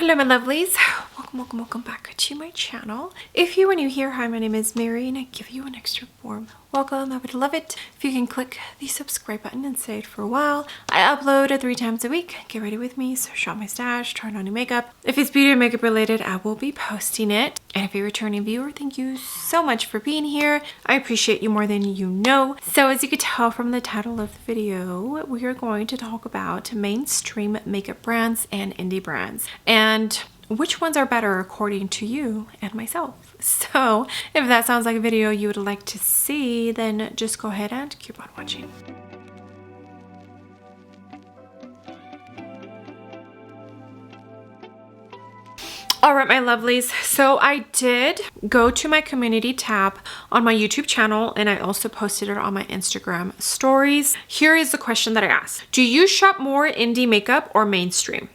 Hello my lovelies, welcome back to my channel. If you are new here, hi, my name is Mary and I give you an extra warm welcome. I would love it if you can click the subscribe button and stay for a while. I upload 3 times a week. Get ready with me, so shop my stash, try on new makeup. If it's beauty or makeup related, I will be posting it. And if you're a returning viewer, thank you so much for being here. I appreciate you more than you know. So as you could tell from the title of the video, we are going to talk about mainstream makeup brands and indie brands, and which ones are better according to you and myself. So if that sounds like a video you would like to see, then just go ahead and keep on watching. All right, my lovelies, so I did go to my community tab on my YouTube channel and I also posted it on my Instagram stories. Here is the question that I asked. Do you shop more indie makeup or mainstream?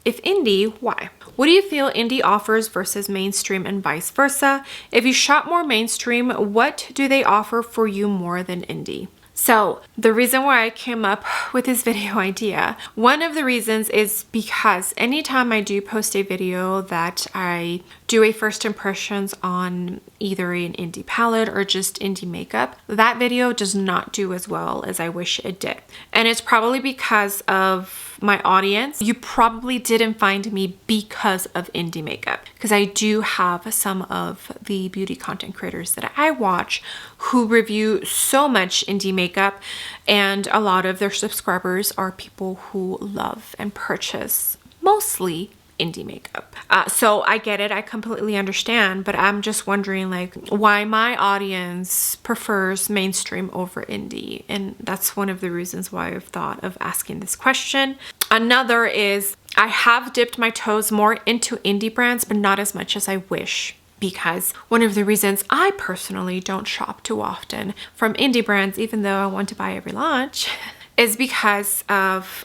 If indie, why? What do you feel indie offers versus mainstream and vice versa? If you shop more mainstream, what do they offer for you more than indie? So the reason why I came up with this video idea, one of the reasons is because anytime I do post a video that I do a first impressions on either an indie palette or just indie makeup, that video does not do as well as I wish it did. And it's probably because of my audience. You probably didn't find me because of indie makeup, because I do have some of the beauty content creators that I watch who review so much indie makeup, and a lot of their subscribers are people who love and purchase mostly indie makeup. So I get it, I completely understand, but I'm just wondering like why my audience prefers mainstream over indie, and that's one of the reasons why I've thought of asking this question. Another is I have dipped my toes more into indie brands, but not as much as I wish, because one of the reasons I personally don't shop too often from indie brands, even though I want to buy every launch, is because of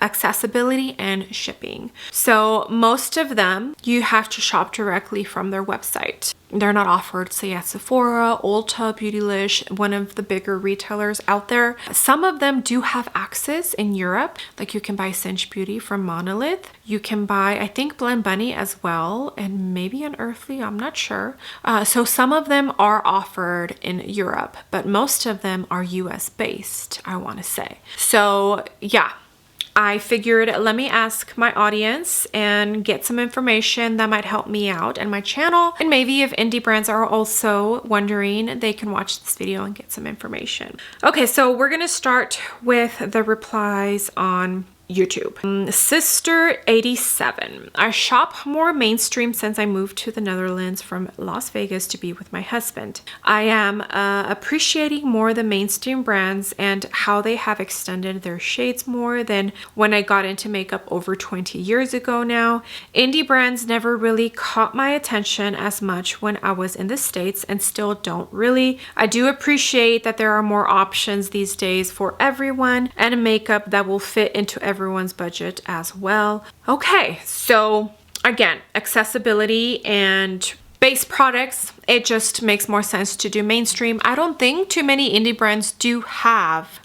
accessibility and shipping. So most of them, you have to shop directly from their website. They're not offered, say, at Sephora, Ulta, Beautylish, one of the bigger retailers out there. Some of them do have access in Europe. Like you can buy Cinch Beauty from Monolith. You can buy, I think, Blend Bunny as well, and maybe Unearthly, I'm not sure. So some of them are offered in Europe, but most of them are US based, I want to say. So yeah, I figured let me ask my audience and get some information that might help me out and my channel. And maybe if indie brands are also wondering, they can watch this video and get some information. Okay, so we're gonna start with the replies on YouTube. Sister87, I shop more mainstream since I moved to the Netherlands from Las Vegas to be with my husband. I am appreciating more the mainstream brands and how they have extended their shades more than when I got into makeup over 20 years ago now. Indie brands never really caught my attention as much when I was in the States and still don't really. I do appreciate that there are more options these days for everyone and a makeup that will fit into everyone's budget as well. Okay, so again, accessibility and base products, it just makes more sense to do mainstream. I don't think too many indie brands do have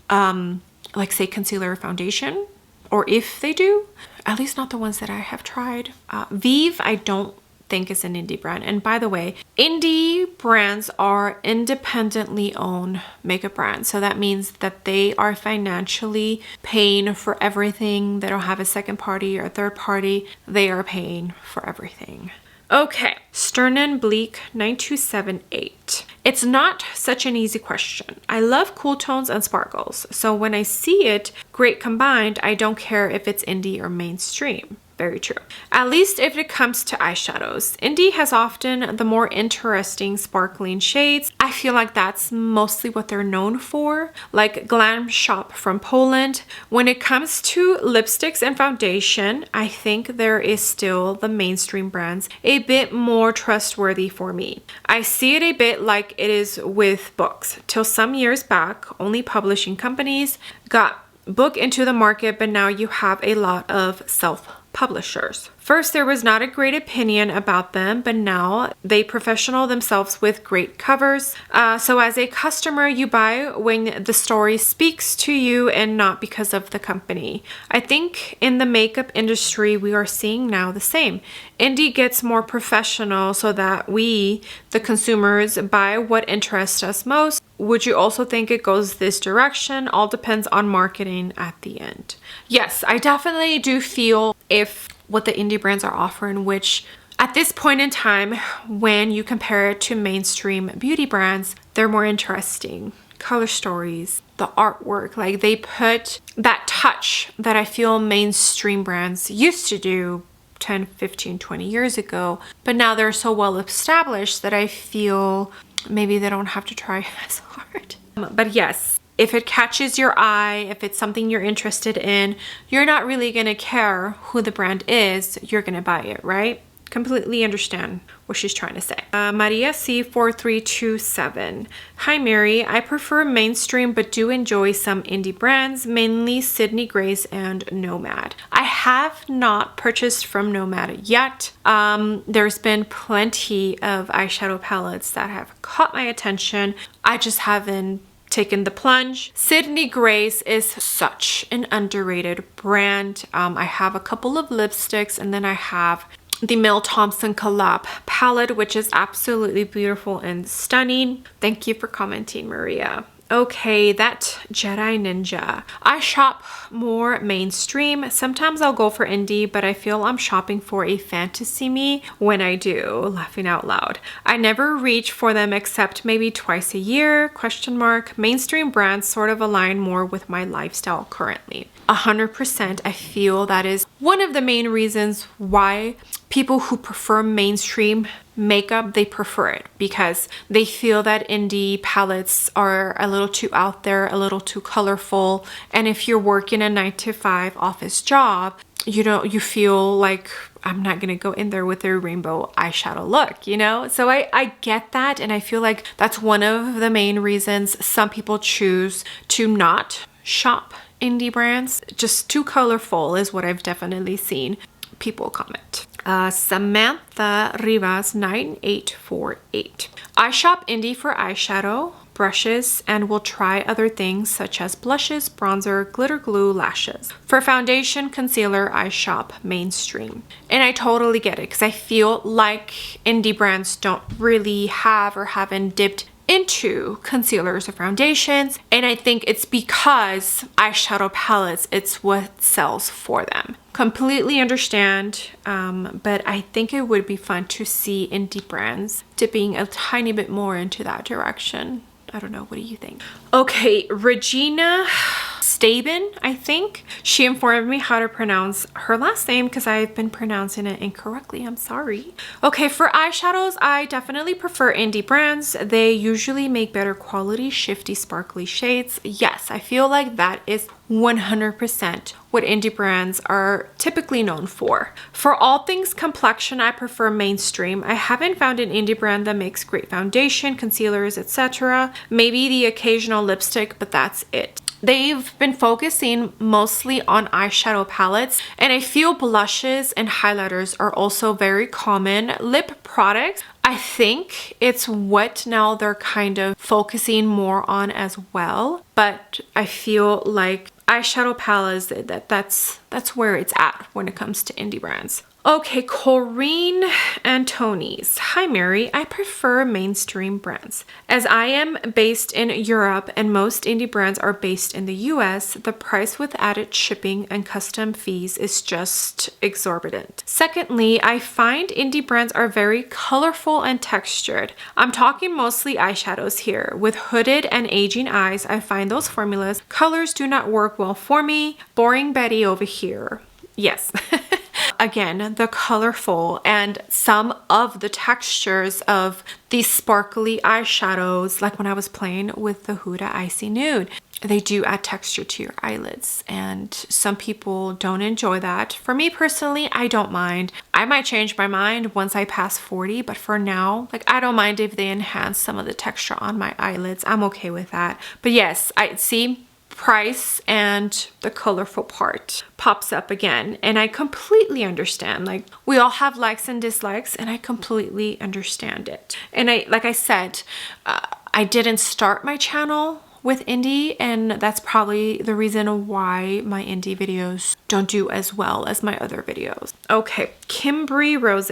like say concealer or foundation, or if they do, at least not the ones that I have tried. Vive, I don't think is an indie brand. And by the way, indie brands are independently owned makeup brands. So that means that they are financially paying for everything. They don't have a second party or a third party. They are paying for everything. Okay, Sternen Bleak 9278. It's not such an easy question. I love cool tones and sparkles. So when I see it great combined, I don't care if it's indie or mainstream. Very true. At least if it comes to eyeshadows. Indie has often the more interesting sparkling shades. I feel like that's mostly what they're known for, like Glam Shop from Poland. When it comes to lipsticks and foundation, I think there is still the mainstream brands a bit more trustworthy for me. I see it a bit like it is with books. Till some years back, only publishing companies got book into the market, but now you have a lot of self publishers. First, there was not a great opinion about them, but now they professional themselves with great covers. So as a customer, you buy when the story speaks to you and not because of the company. I think in the makeup industry, we are seeing now the same. Indie gets more professional so that we, the consumers, buy what interests us most. Would you also think it goes this direction? All depends on marketing at the end. Yes, I definitely do feel if what the indie brands are offering, which at this point in time, when you compare it to mainstream beauty brands, they're more interesting. Color stories, the artwork, like they put that touch that I feel mainstream brands used to do 10, 15, 20 years ago. But now they're so well established that I feel maybe they don't have to try as hard. But yes, if it catches your eye, if it's something you're interested in, you're not really gonna care who the brand is, you're gonna buy it, right? Completely understand what she's trying to say. Maria C4327. Hi Mary, I prefer mainstream but do enjoy some indie brands, mainly Sydney Grace and Nomad. I have not purchased from Nomad yet. There's been plenty of eyeshadow palettes that have caught my attention. I just haven't taken the plunge. Sydney Grace is such an underrated brand. I have a couple of lipsticks and then I have the Mel Thompson collab palette, which is absolutely beautiful and stunning. Thank you for commenting, Maria. Okay, that Jedi Ninja. I shop more mainstream. Sometimes I'll go for indie, but I feel I'm shopping for a fantasy me when I do, laughing out loud. I never reach for them except maybe twice a year, question mark. Mainstream brands sort of align more with my lifestyle currently. 100%, I feel that is one of the main reasons why people who prefer mainstream makeup, they prefer it because they feel that indie palettes are a little too out there, a little too colorful. And if you're working a 9-to-5 office job, you feel like I'm not gonna go in there with a rainbow eyeshadow look, you know? So I get that, and I feel like that's one of the main reasons some people choose to not shop indie brands. Just too colorful is what I've definitely seen people comment. Samantha Rivas 9848. I shop indie for eyeshadow, brushes, and will try other things such as blushes, bronzer, glitter glue, lashes. For foundation, concealer, I shop mainstream. And I totally get it because I feel like indie brands don't really have or haven't dipped into concealers or foundations, and I think it's because eyeshadow palettes, it's what sells for them. Completely understand, but I think it would be fun to see indie brands dipping a tiny bit more into that direction. I don't know, what do you think? Okay, Regina Staben, I think. She informed me how to pronounce her last name because I've been pronouncing it incorrectly. I'm sorry. Okay, for eyeshadows, I definitely prefer indie brands. They usually make better quality, shifty, sparkly shades. Yes, I feel like that is 100% what indie brands are typically known for. For all things complexion, I prefer mainstream. I haven't found an indie brand that makes great foundation, concealers, etc. Maybe the occasional lipstick, but that's it. They've been focusing mostly on eyeshadow palettes, and I feel blushes and highlighters are also very common. Lip products, I think it's what now they're kind of focusing more on as well, but I feel like eyeshadow palettes, that's where it's at when it comes to indie brands. Okay, Corinne Antonies. Hi Mary, I prefer mainstream brands. As I am based in Europe and most indie brands are based in the US, the price with added shipping and custom fees is just exorbitant. Secondly, I find indie brands are very colorful and textured. I'm talking mostly eyeshadows here. With hooded and aging eyes, I find those formulas, colors do not work well for me. Boring Betty over here. Yes. Again, the colorful and some of the textures of these sparkly eyeshadows, like when I was playing with the Huda Icy Nude, they do add texture to your eyelids, and some people don't enjoy that. For me personally, I don't mind. I might change my mind once I pass 40, but for now, like, I don't mind if they enhance some of the texture on my eyelids. I'm okay with that. But yes, I see price and the colorful part pops up again. And I completely understand. Like, we all have likes and dislikes, and I completely understand it. And like I said, I didn't start my channel with indie, and that's probably the reason why my indie videos don't do as well as my other videos. Okay, Kimberly Rose.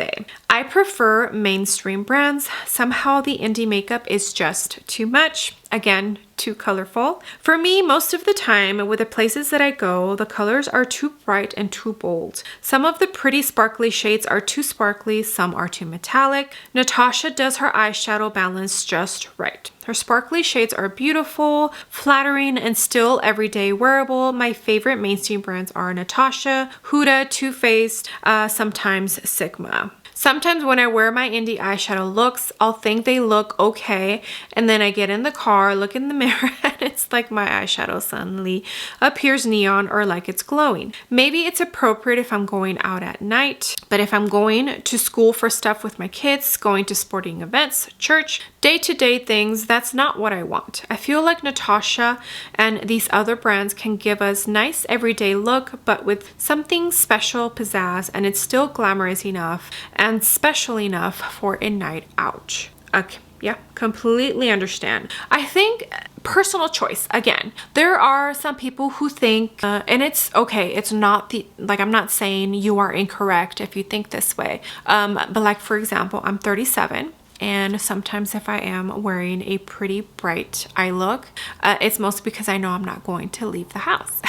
I prefer mainstream brands. Somehow the indie makeup is just too much. Again, too colorful. For me, most of the time with the places that I go, the colors are too bright and too bold. Some of the pretty sparkly shades are too sparkly, some are too metallic. Natasha does her eyeshadow balance just right. Her sparkly shades are beautiful, flattering, and still everyday wearable. My favorite mainstream brands are Natasha, Huda, Too Faced, sometimes Sigma. Sometimes when I wear my indie eyeshadow looks, I'll think they look okay, and then I get in the car, look in the mirror, and it's like my eyeshadow suddenly appears neon or like it's glowing. Maybe it's appropriate if I'm going out at night, but if I'm going to school for stuff with my kids, going to sporting events, church, day-to-day things, that's not what I want. I feel like Natasha and these other brands can give us nice everyday look, but with something special pizzazz, and it's still glamorous enough and special enough for a night out. Okay, yeah, completely understand. I think personal choice. Again, there are some people who think, and it's okay, it's not like, I'm not saying you are incorrect if you think this way. But like, for example, I'm 37. And sometimes if I am wearing a pretty bright eye look, it's mostly because I know I'm not going to leave the house.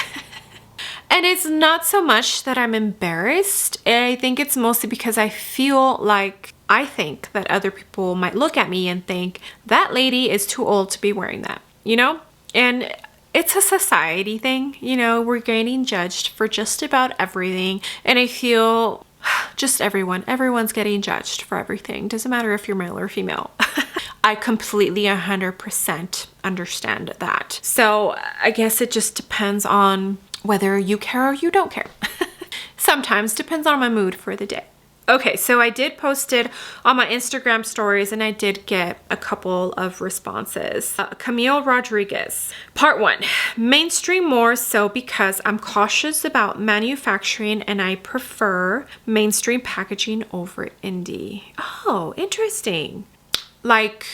And it's not so much that I'm embarrassed. I think it's mostly because I feel like I think that other people might look at me and think that lady is too old to be wearing that, you know? And it's a society thing, you know, we're getting judged for just about everything. And I feel just everyone's getting judged for everything. Doesn't matter if you're male or female. I completely 100% understand that. So I guess it just depends on whether you care or you don't care. Sometimes depends on my mood for the day. Okay, so I did post it on my Instagram stories, and I did get a couple of responses. Camille Rodriguez. Part 1. Mainstream more so because I'm cautious about manufacturing and I prefer mainstream packaging over indie. Oh, interesting. Like,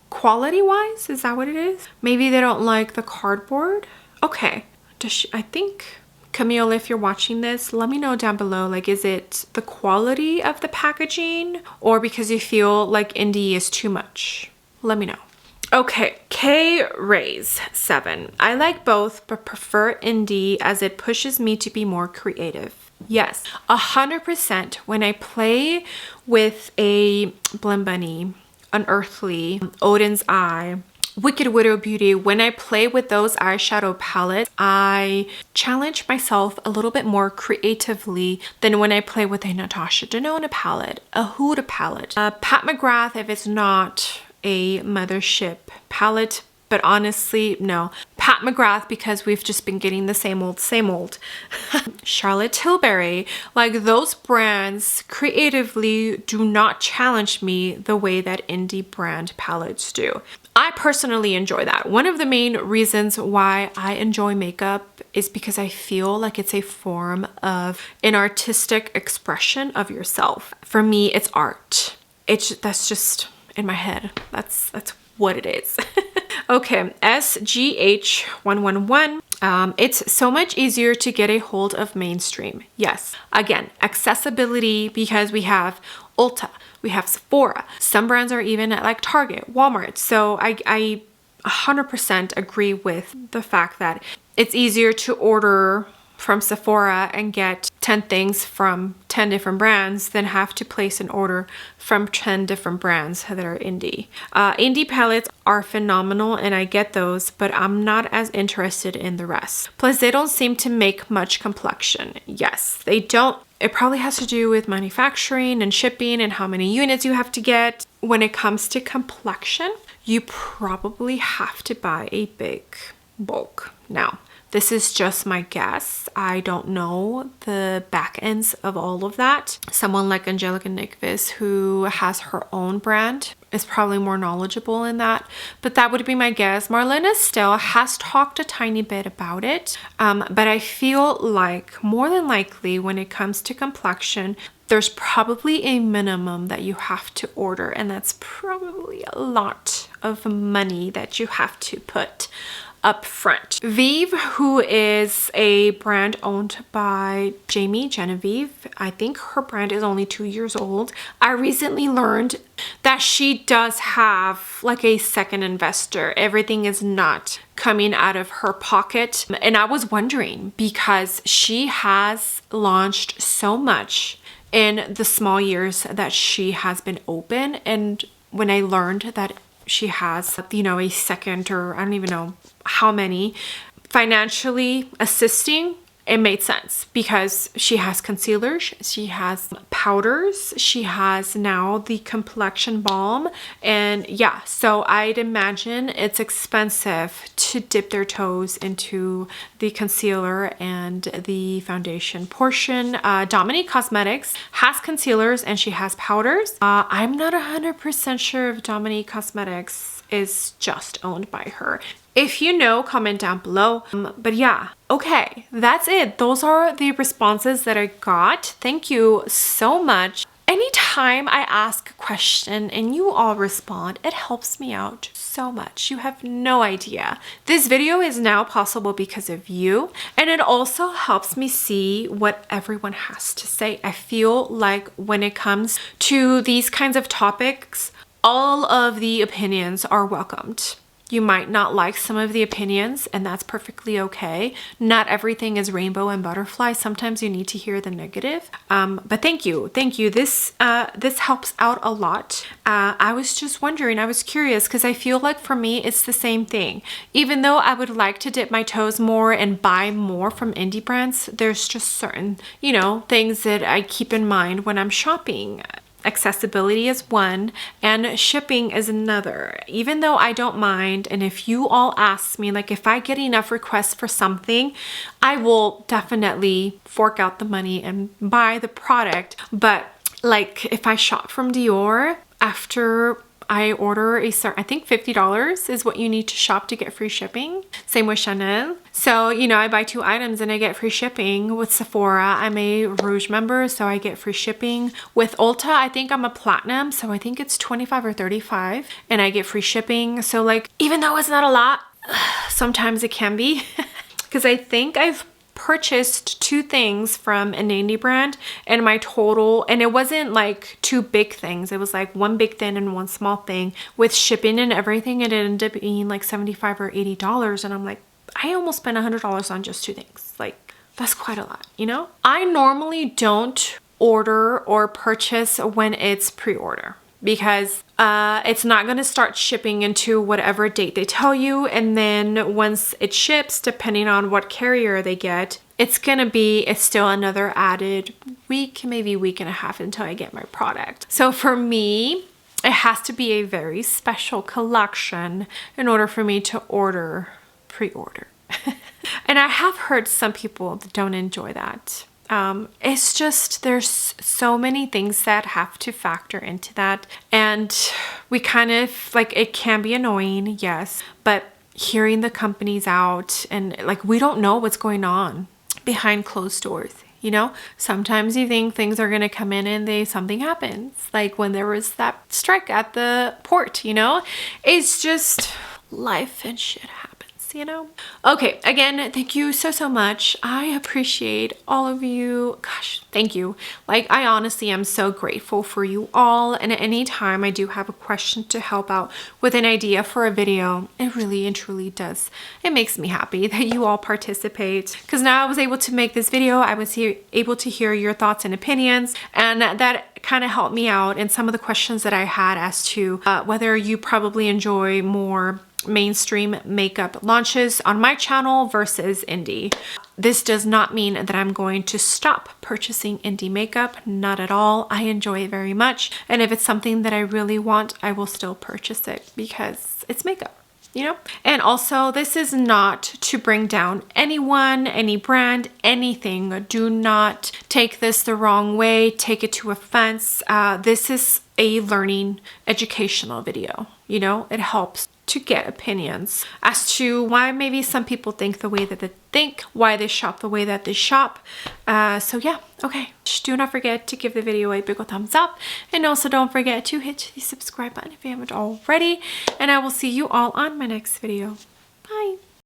quality-wise, is that what it is? Maybe they don't like the cardboard? Okay. I think, Camille, if you're watching this, let me know down below, like, is it the quality of the packaging or because you feel like indie is too much? Let me know. Okay, K Rays 7. I like both, but prefer indie as it pushes me to be more creative. Yes, 100%. When I play with a Blend Bunny, Unearthly, Odin's Eye, Wicked Widow Beauty, when I play with those eyeshadow palettes, I challenge myself a little bit more creatively than when I play with a Natasha Denona palette, a Huda palette, Pat McGrath if it's not a Mothership palette. But honestly, no. Pat McGrath, because we've just been getting the same old, same old. Charlotte Tilbury, like, those brands creatively do not challenge me the way that indie brand palettes do. I personally enjoy that. One of the main reasons why I enjoy makeup is because I feel like it's a form of an artistic expression of yourself. For me, it's art. That's just in my head. That's what it is. Okay, SGH111. It's so much easier to get a hold of mainstream. Yes, again, accessibility, because we have Ulta, we have Sephora. Some brands are even at like Target, Walmart. So I 100% agree with the fact that it's easier to order from Sephora and get 10 things from 10 different brands than have to place an order from 10 different brands that are indie. Indie palettes are phenomenal and I get those, but I'm not as interested in the rest. Plus, they don't seem to make much complexion. Yes, they don't. It probably has to do with manufacturing and shipping and how many units you have to get. When it comes to complexion, you probably have to buy a big bulk. Now, This is just my guess. I don't know the back ends of all of that. Someone like Angelica Nickvis, who has her own brand, is probably more knowledgeable in that, but that would be my guess. Marlena still has talked a tiny bit about it, but I feel like more than likely when it comes to complexion, there's probably a minimum that you have to order, and that's probably a lot of money that you have to put up front. Vive, who is a brand owned by Jamie Genevieve, I think her brand is only 2 years old. I recently learned that she does have like a second investor. Everything is not coming out of her pocket. And I was wondering, because she has launched so much in the small years that she has been open, and when I learned that she has, you know, a second, or I don't even know how many, financially assisting, it made sense because she has concealers, she has powders, she has now the complexion balm, and yeah, so I'd imagine it's expensive to dip their toes into the concealer and the foundation portion. Dominique Cosmetics has concealers and she has powders. I'm not 100% sure if Dominique Cosmetics is just owned by her. If you know, comment down below. But yeah, okay, that's it. Those are the responses that I got. Thank you so much. Anytime I ask a question and you all respond, it helps me out so much. You have no idea. This video is now possible because of you, and it also helps me see what everyone has to say. I feel like when it comes to these kinds of topics, all of the opinions are welcomed. You might not like some of the opinions, and that's perfectly okay. Not everything is rainbow and butterfly. Sometimes you need to hear the negative. But thank you. This helps out a lot. I was just wondering, I was curious, because I feel like for me, it's the same thing. Even though I would like to dip my toes more and buy more from indie brands, there's just certain, you know, things that I keep in mind when I'm shopping. Accessibility is one and shipping is another. Even though I don't mind, and if you all ask me, like if I get enough requests for something, I will definitely fork out the money and buy the product. But like if I shop from Dior, after I order a certain, I think $50 is what you need to shop to get free shipping. Same with Chanel. So, you know, I buy 2 items and I get free shipping. With Sephora, I'm a Rouge member, so I get free shipping. With Ulta, I think I'm a platinum, so I think it's 25 or 35 and I get free shipping. So like, even though it's not a lot, sometimes it can be, because I think I've purchased 2 things from an indie brand, and my total, and it wasn't like 2 big things, it was like 1 big thing and 1 small thing. With shipping and everything, it ended up being like $75 or $80, and I'm like, I almost spent $100 on just 2 things. Like, that's quite a lot, you know? I normally don't order or purchase when it's pre-order, because it's not going to start shipping into whatever date they tell you, and then once it ships, depending on what carrier they get, it's still another added week, maybe week and a half until I get my product. So for me, it has to be a very special collection in order for me to pre-order. And I have heard some people that don't enjoy that. It's just, there's so many things that have to factor into that, and we kind of like, it can be annoying, yes, but hearing the companies out, and like, we don't know what's going on behind closed doors, you know? Sometimes you think things are gonna come in and something happens, like when there was that strike at the port, you know? It's just life and shit happens, you know? Okay, again, thank you so much. I appreciate all of you. Gosh, thank you. Like, I honestly am so grateful for you all, and at any time I do have a question to help out with an idea for a video, it really and truly does. It makes me happy that you all participate, because now I was able to make this video. I was able to hear your thoughts and opinions, and that kind of helped me out in some of the questions that I had as to whether you probably enjoy more mainstream makeup launches on my channel versus indie. This does not mean that I'm going to stop purchasing indie makeup, not at all. I enjoy it very much, and if it's something that I really want, I will still purchase it because it's makeup. you know? And also, this is not to bring down anyone, any brand, anything. Do not take this the wrong way, take it to offense. This is a learning, educational video, you know? It helps to get opinions as to why maybe some people think the way that they think, why they shop the way that they shop. So yeah, okay. Do not forget to give the video a big ol' thumbs up, and also don't forget to hit the subscribe button if you haven't already, and I will see you all on my next video. Bye.